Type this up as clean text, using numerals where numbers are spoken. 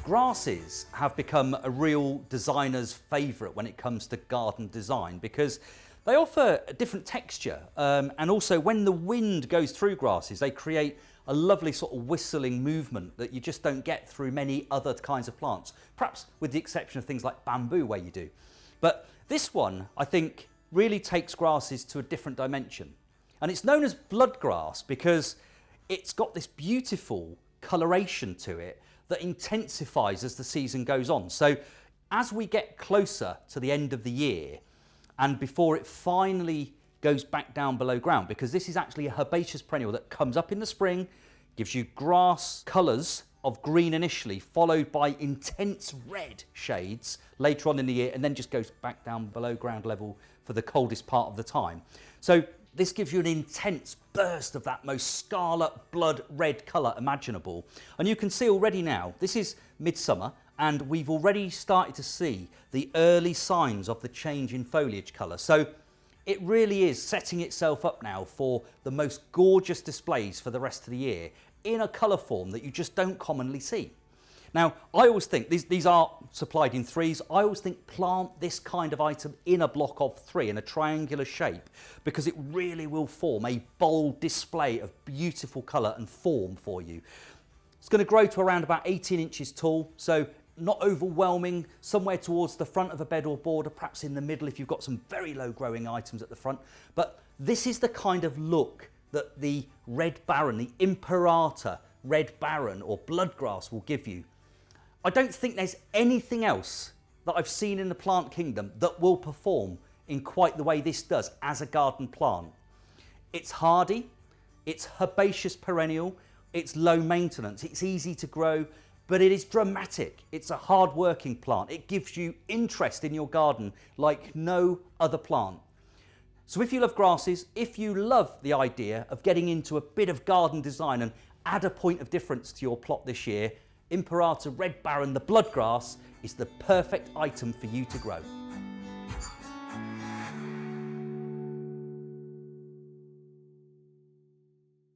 Grasses have become a real designer's favourite when it comes to garden design because they offer a different texture, and also when the wind goes through grasses they create a lovely sort of whistling movement that you just don't get through many other kinds of plants, perhaps with the exception of things like bamboo where you do. But this one I think really takes grasses to a different dimension, and it's known as bloodgrass because it's got this beautiful coloration to it that intensifies as the season goes on. So as we get closer to the end of the year and before it finally goes back down below ground, because this is actually a herbaceous perennial that comes up in the spring, gives you grass colours of green initially, followed by intense red shades later on in the year, and then just goes back down below ground level for the coldest part of the time. So this gives you an intense burst of that most scarlet blood red colour imaginable. And you can see already now, this is midsummer, and we've already started to see the early signs of the change in foliage colour. So it really is setting itself up now for the most gorgeous displays for the rest of the year in a colour form that you just don't commonly see. Now, I always think, these are supplied in threes, I always think plant this kind of item in a block of three in a triangular shape because it really will form a bold display of beautiful colour and form for you. It's going to grow to around about 18 inches tall, so not overwhelming, somewhere towards the front of a bed or border, perhaps in the middle if you've got some very low growing items at the front. But this is the kind of look that the Red Baron, the Imperata Red Baron or bloodgrass will give you. I don't think there's anything else that I've seen in the plant kingdom that will perform in quite the way this does as a garden plant. It's hardy, it's herbaceous perennial, it's low maintenance, it's easy to grow, but it is dramatic. It's a hard-working plant. It gives you interest in your garden like no other plant. So if you love grasses, if you love the idea of getting into a bit of garden design and add a point of difference to your plot this year, Imperata Red Baron the bloodgrass is the perfect item for you to grow.